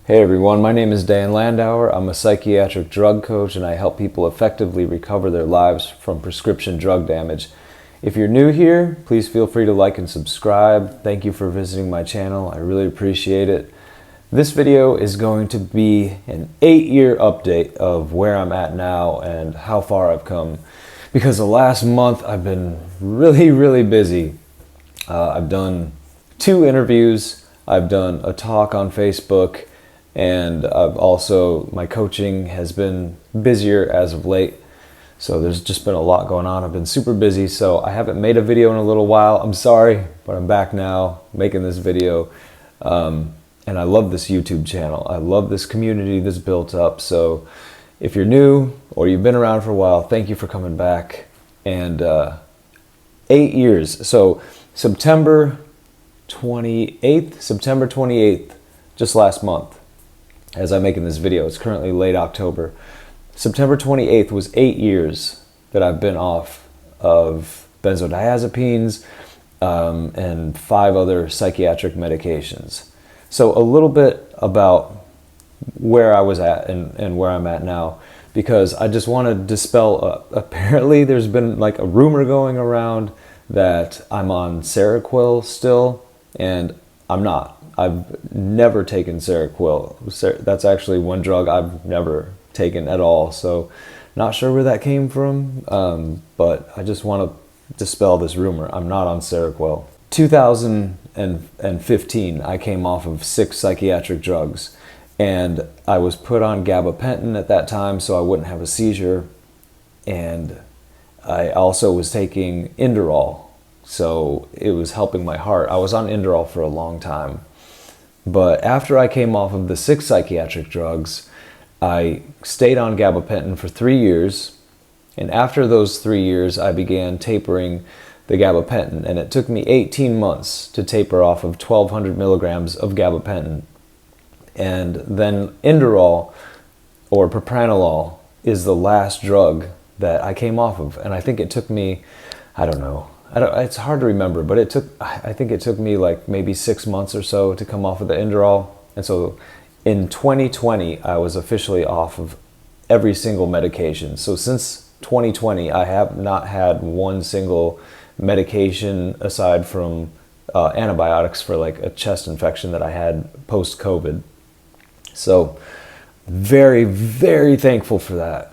Hey everyone, my name is Dan Landauer. I'm a psychiatric drug coach and I help people effectively recover their lives from prescription drug damage. If you're new here, please feel free to like and subscribe. Thank you for visiting my channel. I really appreciate it. This video is going to be an 8-year update of where I'm at now and how far I've come. Because the last month I've been really busy. I've done 2 interviews, I've done a talk on Facebook, and my coaching has been busier as of late. So there's just been a lot going on. I've been super busy, so I haven't made a video in a little while. I'm sorry, but I'm back now making this video. And I love this YouTube channel. I love this community that's built up. So if you're new or you've been around for a while, thank you for coming back. And 8 years. So September 28th, just last month, as I'm making this video. It's currently late October. September 28th was 8 years that I've been off of benzodiazepines and 5 other psychiatric medications. So a little bit about where I was at and where I'm at now, because I just want to dispel, apparently there's been like a rumor going around that I'm on Seroquel still, and I'm not. I've never taken Seroquel. That's actually one drug I've never taken at all. So not sure where that came from, but I just want to dispel this rumor. I'm not on Seroquel. 2015, I came off of 6 psychiatric drugs, and I was put on gabapentin at that time so I wouldn't have a seizure, and I also was taking Inderol, so it was helping my heart. I was on Inderol for a long time. But after I came off of the 6 psychiatric drugs, I stayed on gabapentin for 3 years. And after those 3 years, I began tapering the gabapentin. And it took me 18 months to taper off of 1,200 milligrams of gabapentin. And then Inderol, or propranolol, is the last drug that I came off of. And I think it took me, it's hard to remember, but I think it took me like maybe 6 months or so to come off of the Inderol. And so in 2020, I was officially off of every single medication. So since 2020, I have not had one single medication aside from antibiotics for like a chest infection that I had post-COVID. So very thankful for that.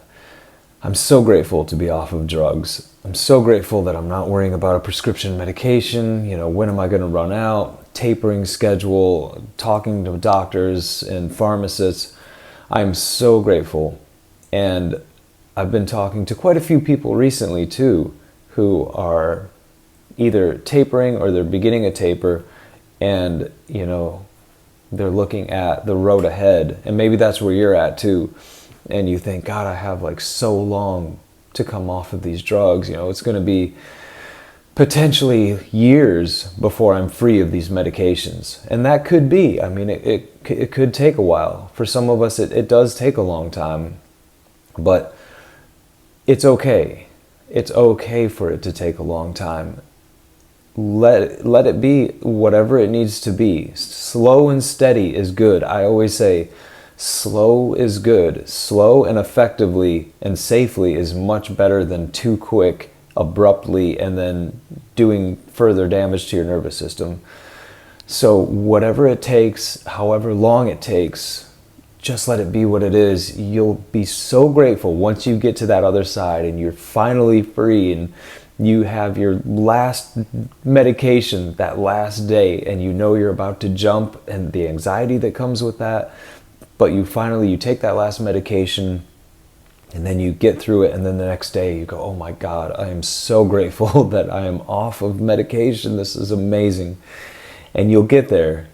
I'm so grateful to be off of drugs. I'm so grateful that I'm not worrying about a prescription medication. You know, when am I going to run out? Tapering schedule, talking to doctors and pharmacists. I'm so grateful. And I've been talking to quite a few people recently too, who are either tapering or they're beginning a taper, and you know, they're looking at the road ahead. And maybe that's where you're at too. And you think, God, I have like so long to come off of these drugs. You know, it's going to be potentially years before I'm free of these medications. And that could be. I mean, it could take a while. For some of us, it does take a long time. But it's okay. It's okay for it to take a long time. Let it be whatever it needs to be. Slow and steady is good. I always say, slow is good. Slow and effectively and safely is much better than too quick, abruptly, and then doing further damage to your nervous system. So whatever it takes, however long it takes, just let it be what it is. You'll be so grateful once you get to that other side and you're finally free and you have your last medication that last day and you know you're about to jump, and the anxiety that comes with that. But you take that last medication and then you get through it, and then the next day you go, oh my God, I am so grateful that I am off of medication. This is amazing. And you'll get there.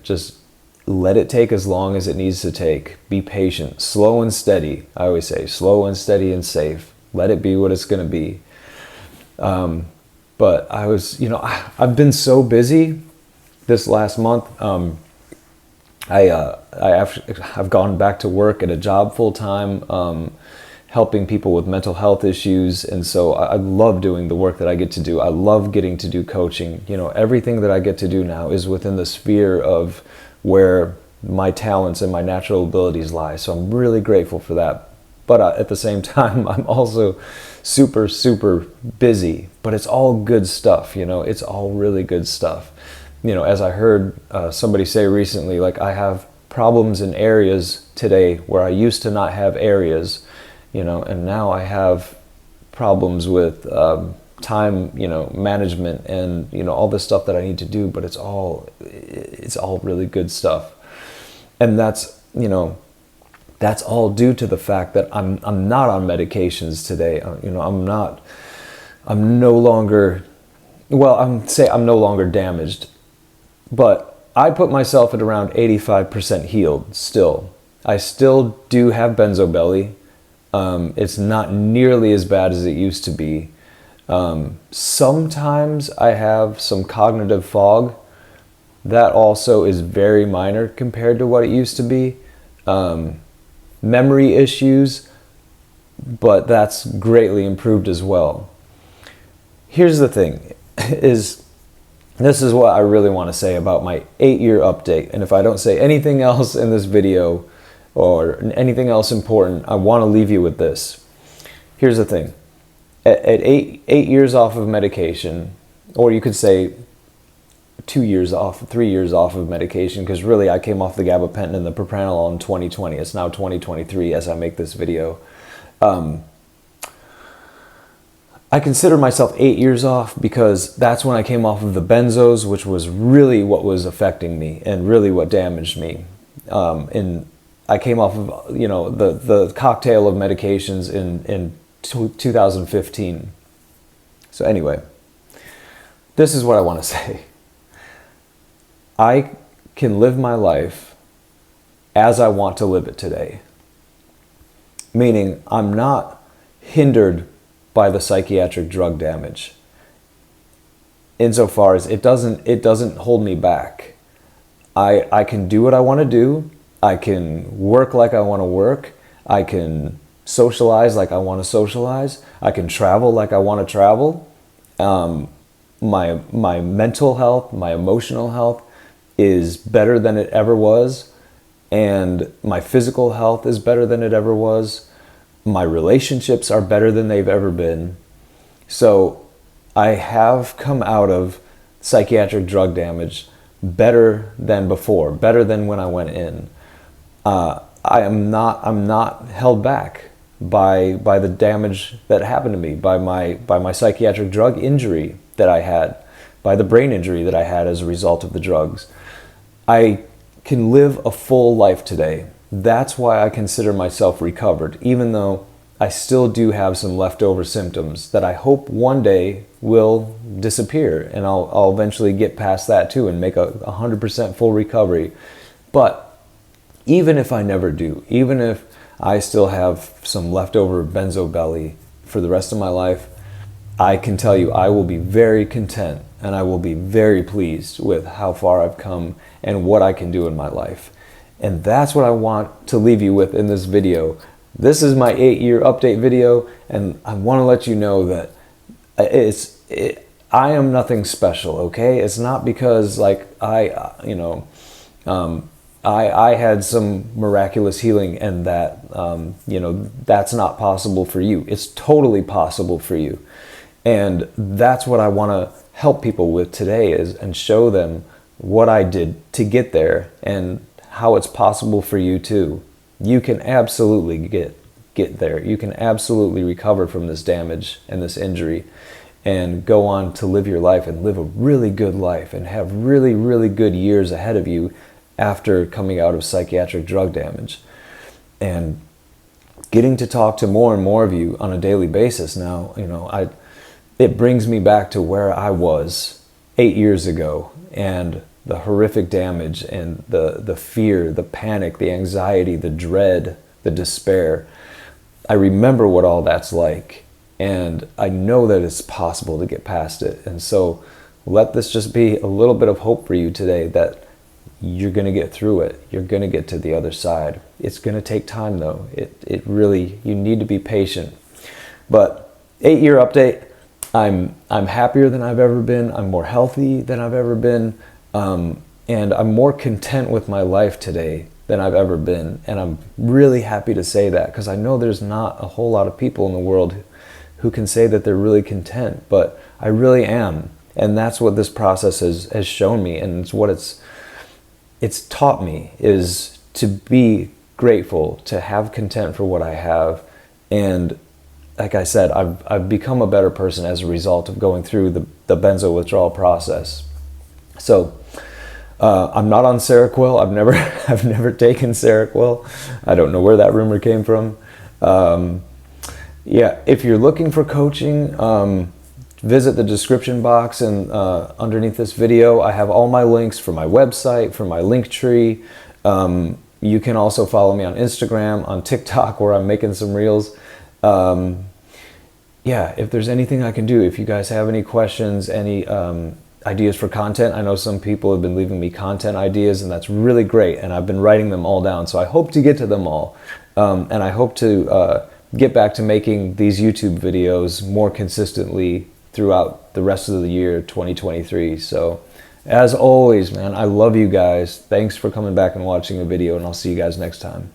Just let it take as long as it needs to take. Be patient, slow and steady. I always say slow and steady and safe. Let it be what it's going to be. But I've been so busy this last month. I've gone back to work at a job full time, helping people with mental health issues, and so I love doing the work that I get to do. I love getting to do coaching. You know, everything that I get to do now is within the sphere of where my talents and my natural abilities lie. So I'm really grateful for that. But at the same time, I'm also super, super busy. But it's all good stuff, you know, it's all really good stuff. You know, as I heard somebody say recently, like, I have problems in areas today where I used to not have areas, you know, and now I have problems with time, you know, management and, you know, all this stuff that I need to do, but it's all really good stuff. And that's, you know, that's all due to the fact that I'm not on medications today. You know, I'm no longer, well, I'm no longer damaged, but I put myself at around 85% healed still. I still do have benzo belly. It's not nearly as bad as it used to be. Sometimes I have some cognitive fog. That also is very minor compared to what it used to be. Memory issues, but that's greatly improved as well. Here's the thing, this is what I really want to say about my 8-year update. And if I don't say anything else in this video or anything else important, I want to leave you with this. Here's the thing. At 8 years off of medication, or you could say 2 years off, 3 years off of medication, because really I came off the gabapentin and the propranolol in 2020. It's now 2023 as I make this video. I consider myself 8 years off because that's when I came off of the benzos, which was really what was affecting me and really what damaged me. And I came off of, you know, the cocktail of medications in 2015. So anyway, this is what I want to say. I can live my life as I want to live it today. Meaning I'm not hindered by the psychiatric drug damage. Insofar as it doesn't hold me back. I can do what I want to do. I can work like I want to work. I can socialize like I want to socialize. I can travel like I want to travel. My mental health, my emotional health is better than it ever was, and my physical health is better than it ever was. My relationships are better than they've ever been. So I have come out of psychiatric drug damage better than before, better than when I went in. I'm not held back by the damage that happened to me, by my psychiatric drug injury that I had, by the brain injury that I had as a result of the drugs. I can live a full life today. That's why I consider myself recovered, even though I still do have some leftover symptoms that I hope one day will disappear, and I'll eventually get past that too and make a 100% full recovery. But even if I never do, even if I still have some leftover benzo belly for the rest of my life, I can tell you I will be very content and I will be very pleased with how far I've come and what I can do in my life. And that's what I want to leave you with in this video. This is my 8-year update video, and I want to let you know that I am nothing special, okay? It's not because like I had some miraculous healing and that that's not possible for you. It's totally possible for you. And that's what I want to help people with today and show them what I did to get there and how it's possible for you too. You can absolutely get there. You can absolutely recover from this damage and this injury and go on to live your life and live a really good life and have really, really good years ahead of you after coming out of psychiatric drug damage. And getting to talk to more and more of you on a daily basis now, it brings me back to where I was 8 years ago, and the horrific damage and the fear, the panic, the anxiety, the dread, the despair. I remember what all that's like, and I know that it's possible to get past it. And so let this just be a little bit of hope for you today that you're going to get through it. You're going to get to the other side. It's going to take time though. It really, you need to be patient. But 8-year update, I'm happier than I've ever been. I'm more healthy than I've ever been. And I'm more content with my life today than I've ever been. And I'm really happy to say that, because I know there's not a whole lot of people in the world who can say that they're really content, but I really am. And that's what this process has shown me, and it's what it's taught me, is to be grateful, to have content for what I have. And like I said, I've become a better person as a result of going through the benzo withdrawal process. So I'm not on Seroquel. I've never taken Seroquel. I don't know where that rumor came from. Yeah, if you're looking for coaching, visit the description box and underneath this video. I have all my links for my website, for my link tree. You can also follow me on Instagram, on TikTok, where I'm making some reels. Yeah, if there's anything I can do, if you guys have any questions, any ideas for content. I know some people have been leaving me content ideas, and that's really great, and I've been writing them all down, so I hope to get to them all. And I hope to get back to making these YouTube videos more consistently throughout the rest of the year 2023. So as always, man, I love you guys. Thanks for coming back and watching the video, and I'll see you guys next time.